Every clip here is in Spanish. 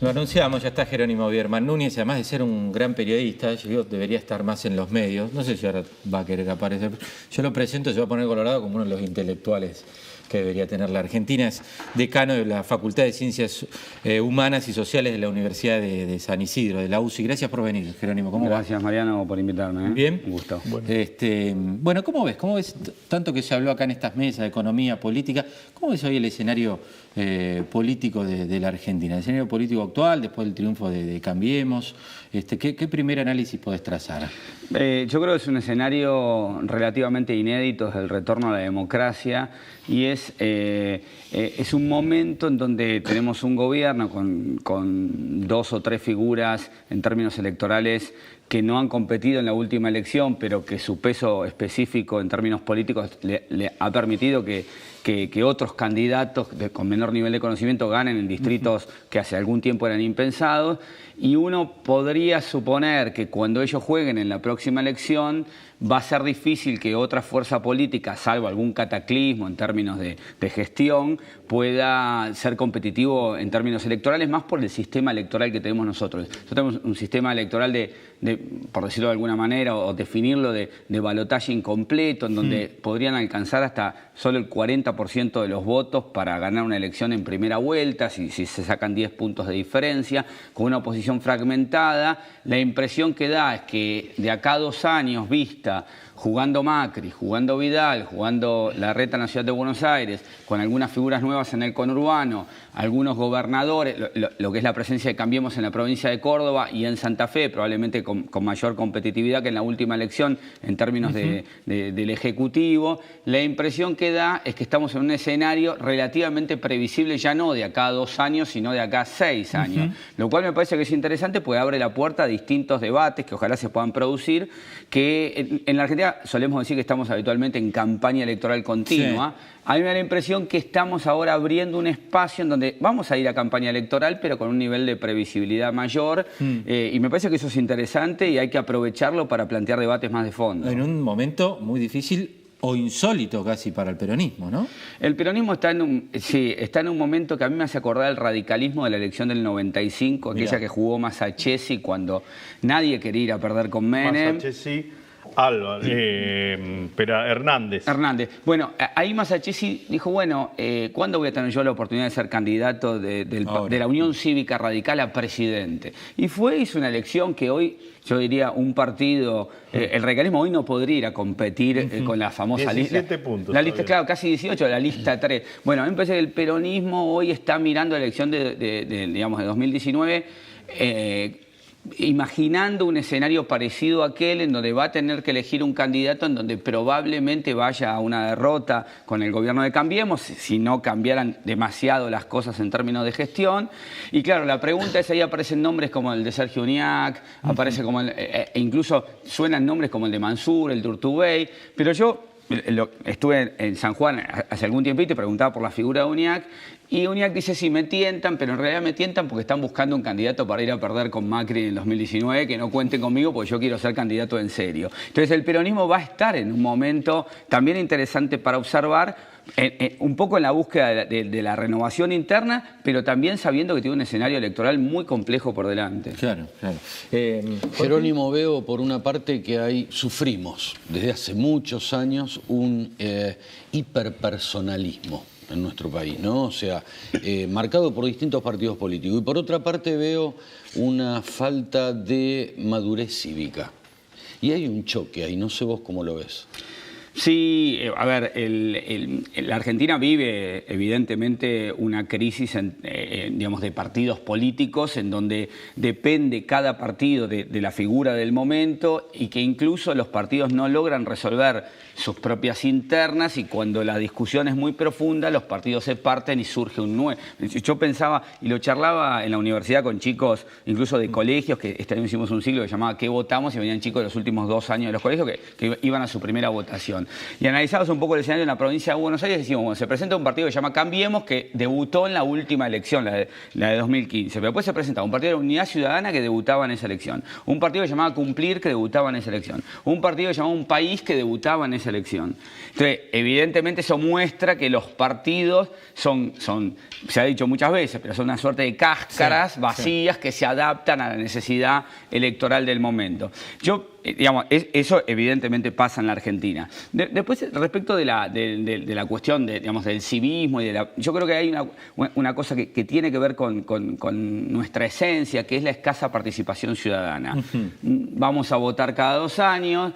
Lo anunciamos, ya está Jerónimo Bierman Núñez, además de ser un gran periodista, yo digo, debería estar más en los medios, no sé si ahora va a querer aparecer, yo lo presento, se va a poner colorado como uno de los intelectuales que debería tener la Argentina. Es decano de la Facultad de Ciencias Humanas y Sociales de la Universidad de San Isidro, de la UCI. Gracias por venir, Jerónimo. ¿Cómo va? Gracias, Mariano, por invitarme. Bien. Un gusto. Bueno, ¿cómo ves? ¿Cómo ves tanto que se habló acá en estas mesas de economía, política? ¿Cómo ves hoy el escenario político de la Argentina? El escenario político actual, después del triunfo de Cambiemos. ¿Qué primer análisis podés trazar? Yo creo que es un escenario relativamente inédito desde el retorno a la democracia y es un momento en donde tenemos un gobierno con 2 o 3 figuras en términos electorales que no han competido en la última elección, pero que su peso específico en términos políticos le ha permitido que otros candidatos con menor nivel de conocimiento ganen en distritos que hace algún tiempo eran impensados. Y uno podría suponer que cuando ellos jueguen en la próxima elección va a ser difícil que otra fuerza política, salvo algún cataclismo en términos de gestión, pueda ser competitivo en términos electorales, más por el sistema electoral que tenemos nosotros. Nosotros tenemos un sistema electoral por decirlo de alguna manera, o definirlo de balotaje incompleto, en donde podrían alcanzar hasta solo el 40% de los votos para ganar una elección en primera vuelta, si se sacan 10 puntos de diferencia, con una oposición fragmentada. La impresión que da es que de acá a 2 años vista, jugando Macri, jugando Vidal, jugando Larreta en la Ciudad de Buenos Aires, con algunas figuras nuevas en el conurbano, algunos gobernadores, lo que es la presencia de Cambiemos en la provincia de Córdoba y en Santa Fe, probablemente con mayor competitividad que en la última elección en términos del Ejecutivo. La impresión que da es que estamos en un escenario relativamente previsible, ya no de acá a 2 años, sino de acá a 6 años. Lo cual me parece que es interesante porque abre la puerta a distintos debates que ojalá se puedan producir, que en la Argentina solemos decir que estamos habitualmente en campaña electoral continua. Sí. A mí me da la impresión que estamos ahora abriendo un espacio en donde vamos a ir a campaña electoral, pero con un nivel de previsibilidad mayor. Y me parece que eso es interesante y hay que aprovecharlo para plantear debates más de fondo. En un momento muy difícil o insólito casi para el peronismo, ¿no? El peronismo está en un momento que a mí me hace acordar el radicalismo de la elección del 95, aquella que jugó Masachesi cuando nadie quería ir a perder con Menem. Masachesi, Álvaro, pero Hernández. Bueno, ahí Masachesi dijo, bueno, ¿cuándo voy a tener yo la oportunidad de ser candidato de la Unión Cívica Radical a presidente? Y hizo una elección que hoy, yo diría, un partido, el radicalismo hoy no podría ir a competir con la famosa 17 puntos. La lista, claro, casi 18, la lista 3. Bueno, a mí me parece que el peronismo hoy está mirando la elección digamos, de 2019, imaginando un escenario parecido a aquel en donde va a tener que elegir un candidato en donde probablemente vaya a una derrota con el gobierno de Cambiemos, si no cambiaran demasiado las cosas en términos de gestión. Y claro, la pregunta es, ahí aparecen nombres como el de Sergio Uñac, aparece como incluso suenan nombres como el de Mansur, el de Urtubey, pero yo estuve en San Juan hace algún tiempito y preguntaba por la figura de Uñac, y Uñac dice, sí, me tientan, pero en realidad me tientan porque están buscando un candidato para ir a perder con Macri en el 2019, que no cuenten conmigo porque yo quiero ser candidato en serio. Entonces el peronismo va a estar en un momento también interesante para observar, un poco en la búsqueda de la renovación interna, pero también sabiendo que tiene un escenario electoral muy complejo por delante. Claro, claro. Jerónimo, veo por una parte que sufrimos desde hace muchos años un hiperpersonalismo en nuestro país, ¿no? O sea, marcado por distintos partidos políticos. Y por otra parte veo una falta de madurez cívica. Y hay un choque ahí, no sé vos cómo lo ves. Sí, a ver, la Argentina vive evidentemente una crisis digamos, de partidos políticos en donde depende cada partido de la figura del momento y que incluso los partidos no logran resolver sus propias internas y cuando la discusión es muy profunda los partidos se parten y surge un nuevo. Yo pensaba y lo charlaba en la universidad con chicos incluso de colegios, que este año hicimos un ciclo que se llamaba ¿Qué votamos? Y venían chicos de los últimos 2 años de los colegios que iban a su primera votación. elección. Y analizamos un poco el escenario en la provincia de Buenos Aires, decimos, bueno, se presenta un partido que se llama Cambiemos, que debutó en la última elección, la de 2015. Pero después se presenta un partido de Unidad Ciudadana que debutaba en esa elección. Un partido que se llamaba Cumplir, que debutaba en esa elección. Un partido que se llamaba Un País, que debutaba en esa elección. Entonces, evidentemente eso muestra que los partidos son se ha dicho muchas veces, pero son una suerte de cáscaras vacías que se adaptan a la necesidad electoral del momento. Digamos, eso evidentemente pasa en la Argentina. Después, respecto de la cuestión digamos, del civismo, yo creo que hay una cosa que tiene que ver con nuestra esencia, que es la escasa participación ciudadana. Vamos a votar cada 2 años.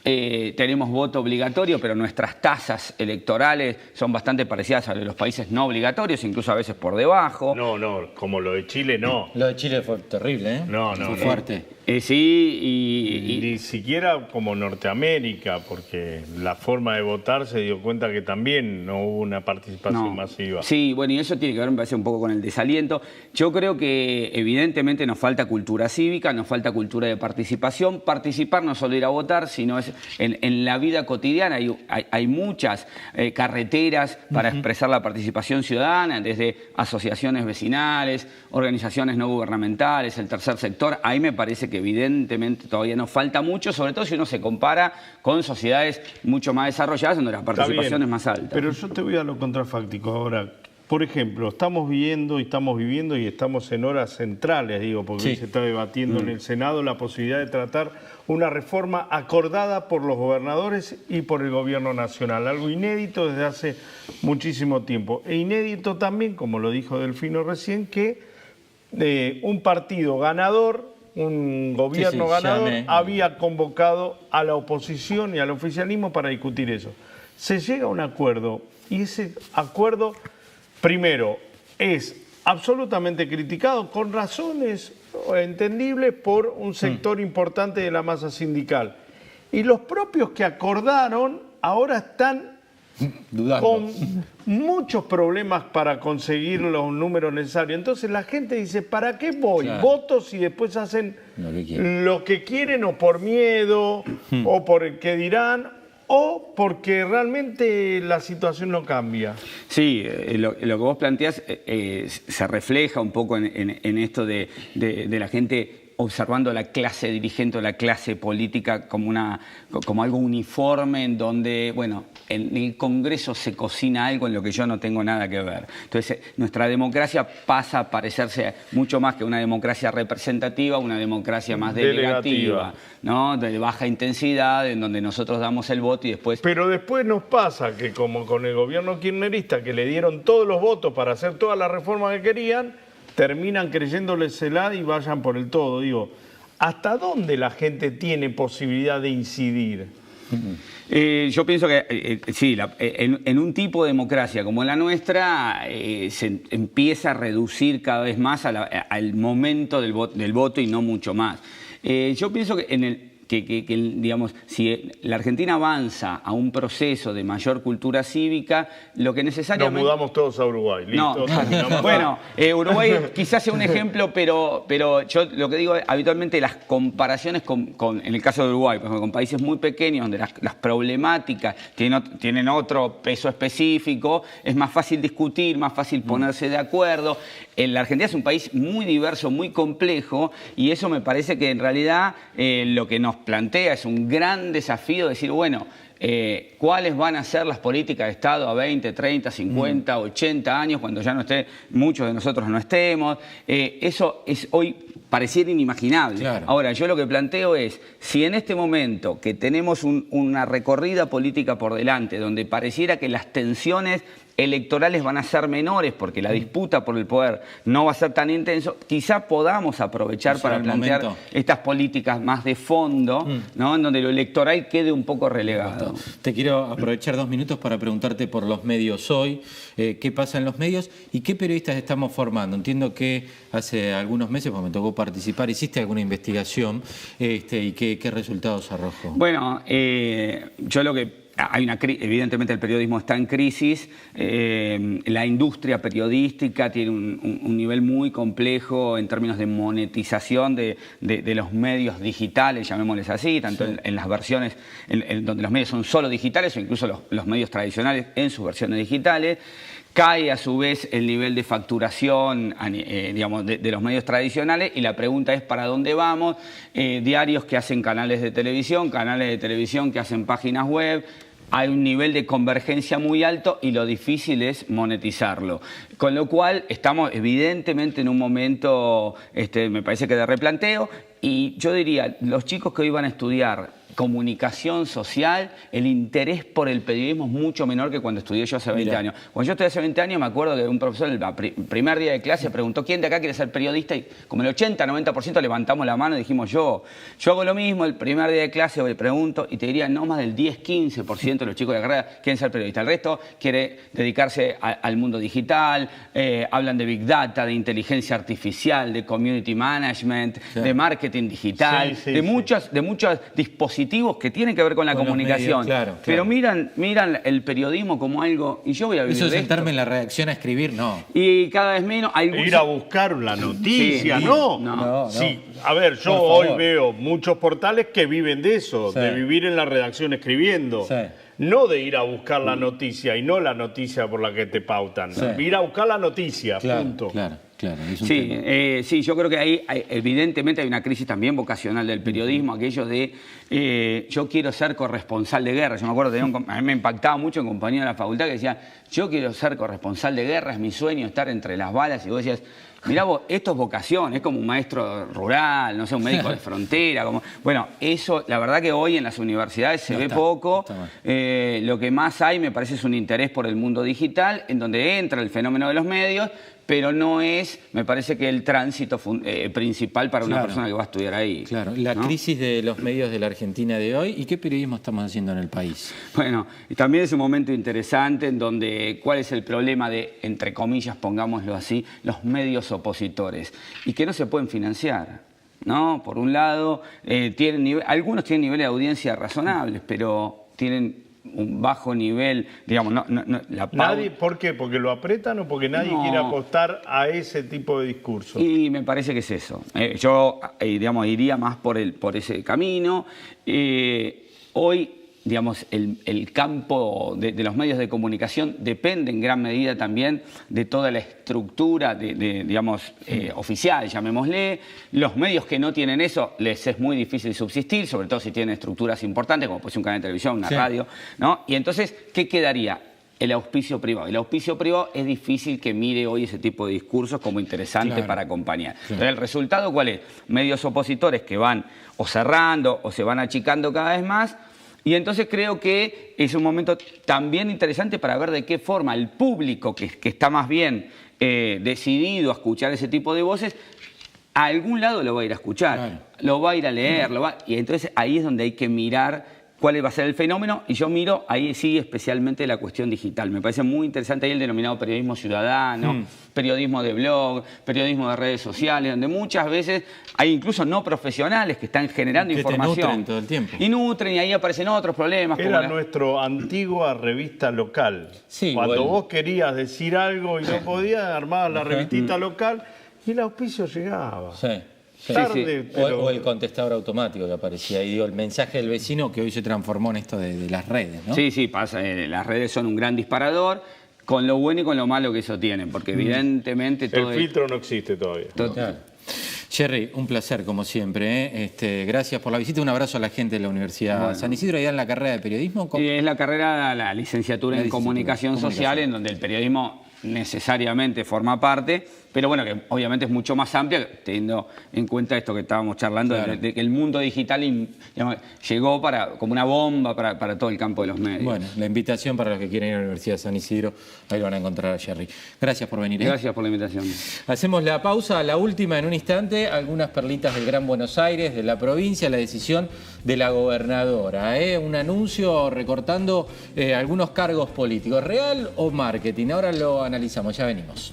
Tenemos voto obligatorio, pero nuestras tasas electorales son bastante parecidas a los países no obligatorios, incluso a veces por debajo. No, como lo de Chile, no. Lo de Chile fue terrible, ¿eh? No. Fue fuerte. Sí, Ni siquiera como Norteamérica, porque la forma de votar se dio cuenta que también no hubo una participación masiva. Sí, bueno, y eso tiene que ver, me parece, un poco con el desaliento. Yo creo que evidentemente nos falta cultura cívica, nos falta cultura de participación. Participar no es solo ir a votar, sino es en la vida cotidiana. Hay muchas carreteras para expresar la participación ciudadana, desde asociaciones vecinales, organizaciones no gubernamentales, el tercer sector. Ahí me parece que evidentemente todavía nos falta mucho, sobre todo si uno se compara con sociedades mucho más desarrolladas donde la participación es más alta. Pero yo te voy a lo contrafáctico ahora. Por ejemplo, estamos viviendo y estamos en horas centrales, digo, porque hoy se está debatiendo en el Senado la posibilidad de tratar una reforma acordada por los gobernadores y por el gobierno nacional, algo inédito desde hace muchísimo tiempo. E inédito también, como lo dijo Delfino recién, que un partido ganador, un gobierno ganador, había convocado a la oposición y al oficialismo para discutir eso. Se llega a un acuerdo y ese acuerdo, primero, es absolutamente criticado con razones entendibles por un sector importante de la masa sindical. Y los propios que acordaron ahora están dudando, con muchos problemas para conseguir los números necesarios. Entonces la gente dice, ¿para qué voy? Claro. Voto si después hacen lo que quieren o por miedo o por el que dirán o porque realmente la situación no cambia. Sí, lo que vos planteás se refleja un poco en esto de la gente observando la clase dirigente o la clase política como algo uniforme en donde, bueno, en el Congreso se cocina algo en lo que yo no tengo nada que ver. Entonces, nuestra democracia pasa a parecerse mucho más que una democracia representativa, una democracia más delegativa, ¿no? De baja intensidad, en donde nosotros damos el voto y después... Pero después nos pasa que, como con el gobierno kirchnerista, que le dieron todos los votos para hacer todas las reformas que querían, terminan creyéndolesela y vayan por el todo. Digo, ¿hasta dónde la gente tiene posibilidad de incidir? Yo pienso que sí, en un tipo de democracia como la nuestra se empieza a reducir cada vez más al momento del voto y no mucho más. Yo pienso que digamos, si la Argentina avanza a un proceso de mayor cultura cívica, lo que necesariamente... Nos mudamos todos a Uruguay, listo. No. Bueno, Uruguay quizás sea un ejemplo, pero yo lo que digo habitualmente las comparaciones en el caso de Uruguay, por ejemplo, con países muy pequeños donde las problemáticas tienen otro peso específico, es más fácil discutir, más fácil ponerse de acuerdo. La Argentina es un país muy diverso, muy complejo, y eso me parece que en realidad lo que nos plantea es un gran desafío, decir, bueno, ¿cuáles van a ser las políticas de Estado a 20, 30, 50, 80 años, cuando ya no muchos de nosotros no estemos? Eso es hoy pareciera inimaginable. Claro. Ahora, yo lo que planteo es, si en este momento que tenemos una recorrida política por delante, donde pareciera que las tensiones electorales van a ser menores porque la disputa por el poder no va a ser tan intenso, quizá podamos aprovechar para plantear estas políticas más de fondo, ¿no? En donde lo electoral quede un poco relegado. Te quiero aprovechar 2 minutos para preguntarte por los medios hoy, qué pasa en los medios y qué periodistas estamos formando. Entiendo que hace algunos meses, pues me tocó participar, hiciste alguna investigación y qué resultados arrojó. Bueno, yo lo que evidentemente el periodismo está en crisis, la industria periodística tiene un nivel muy complejo en términos de monetización de los medios digitales, llamémosles así, tanto en las versiones donde los medios son solo digitales o incluso los medios tradicionales en sus versiones digitales. Cae a su vez el nivel de facturación digamos, de los medios tradicionales y la pregunta es ¿para dónde vamos? Diarios que hacen canales de televisión que hacen páginas web. Hay un nivel de convergencia muy alto y lo difícil es monetizarlo. Con lo cual estamos evidentemente en un momento, me parece que de replanteo, y yo diría, los chicos que hoy van a estudiar comunicación social, el interés por el periodismo es mucho menor que cuando estudié yo hace 20 años. Cuando yo estudié hace 20 años me acuerdo que un profesor el primer día de clase preguntó ¿quién de acá quiere ser periodista? Y como el 80-90% levantamos la mano y dijimos yo hago lo mismo, el primer día de clase le pregunto y te diría no más del 10-15% de los chicos de la carrera quieren ser periodistas. El resto quiere dedicarse al mundo digital, hablan de Big Data, de inteligencia artificial, de community management, de marketing digital, de muchos dispositivos que tienen que ver con la comunicación. Medios, Pero miran el periodismo como algo, y yo voy a vivir eso de sentarme esto. en la redacción a escribir, no. Y cada vez menos. Ir a buscar la noticia, Sí, no. Sí, a ver, yo hoy veo muchos portales que viven de eso, de vivir en la redacción escribiendo. Sí. No de ir a buscar la noticia y no la noticia por la que te pautan. Ir a buscar la noticia, punto. Claro. Es un tema. Sí, yo creo que ahí evidentemente hay una crisis también vocacional del periodismo, aquello de yo quiero ser corresponsal de guerra. Yo me acuerdo, a mí me impactaba mucho en compañía de la facultad que decía, yo quiero ser corresponsal de guerra, es mi sueño estar entre las balas. Y vos decías, mirá vos, esto es vocación, es como un maestro rural, no sé, un médico de frontera. Bueno, eso, la verdad que hoy en las universidades se ve poco. Lo que más hay, me parece, es un interés por el mundo digital, en donde entra el fenómeno de los medios, pero no es, me parece que el tránsito principal para una persona que va a estudiar ahí. Claro, la crisis de los medios de la Argentina de hoy, ¿y qué periodismo estamos haciendo en el país? Bueno, y también es un momento interesante en donde, ¿cuál es el problema de, entre comillas, pongámoslo así, los medios opositores? Y que no se pueden financiar, ¿no? Por un lado, algunos tienen niveles de audiencia razonables, pero tienen un bajo nivel, digamos, nadie, ¿por qué? ¿Porque lo apretan o porque nadie quiere apostar a ese tipo de discurso? Y me parece que es eso. Yo, digamos, iría más por ese camino. Hoy, digamos, el campo de los medios de comunicación depende en gran medida también de toda la estructura, digamos, oficial, llamémosle. Los medios que no tienen eso, les es muy difícil subsistir, sobre todo si tienen estructuras importantes, como puede ser un canal de televisión, una radio, ¿no? Y entonces, ¿qué quedaría? El auspicio privado. El auspicio privado es difícil que mire hoy ese tipo de discursos como interesante para acompañar. Entonces, ¿el resultado cuál es? Medios opositores que van o cerrando o se van achicando cada vez más. Y entonces creo que es un momento también interesante para ver de qué forma el público que está más bien decidido a escuchar ese tipo de voces, a algún lado lo va a ir a escuchar, lo va a ir a leer, y entonces ahí es donde hay que mirar cuál va a ser el fenómeno, y yo miro ahí sí especialmente la cuestión digital. Me parece muy interesante ahí el denominado periodismo ciudadano, periodismo de blog, periodismo de redes sociales, donde muchas veces hay incluso no profesionales que están generando información. Te nutren todo el tiempo. Y nutren, y ahí aparecen otros problemas. Era nuestra antigua revista local. Sí, cuando vos querías decir algo y no podías, armabas la revistita local y el auspicio llegaba. Tarde, pero... o el contestador automático que aparecía ahí, digo, el mensaje del vecino que hoy se transformó en esto de las redes, ¿no? Sí, pasa. Las redes son un gran disparador, con lo bueno y con lo malo que eso tienen, porque evidentemente todo el filtro no existe todavía. Jerry, un placer como siempre, ¿eh? Gracias por la visita, un abrazo a la gente de la Universidad San Isidro. ¿Ahí en la carrera de periodismo? Sí, es la carrera, la licenciatura en comunicación social, en donde el periodismo necesariamente forma parte, pero bueno, que obviamente es mucho más amplia, teniendo en cuenta esto que estábamos charlando, de que el mundo digital digamos, llegó como una bomba para todo el campo de los medios. Bueno, la invitación para los que quieren ir a la Universidad de San Isidro, ahí lo van a encontrar a Jerry. Gracias por venir. Gracias por la invitación. Hacemos la pausa, la última en un instante, algunas perlitas del Gran Buenos Aires, de la provincia, la decisión de la gobernadora, un anuncio recortando algunos cargos políticos, ¿real o marketing? Ahora lo analizamos, ya venimos.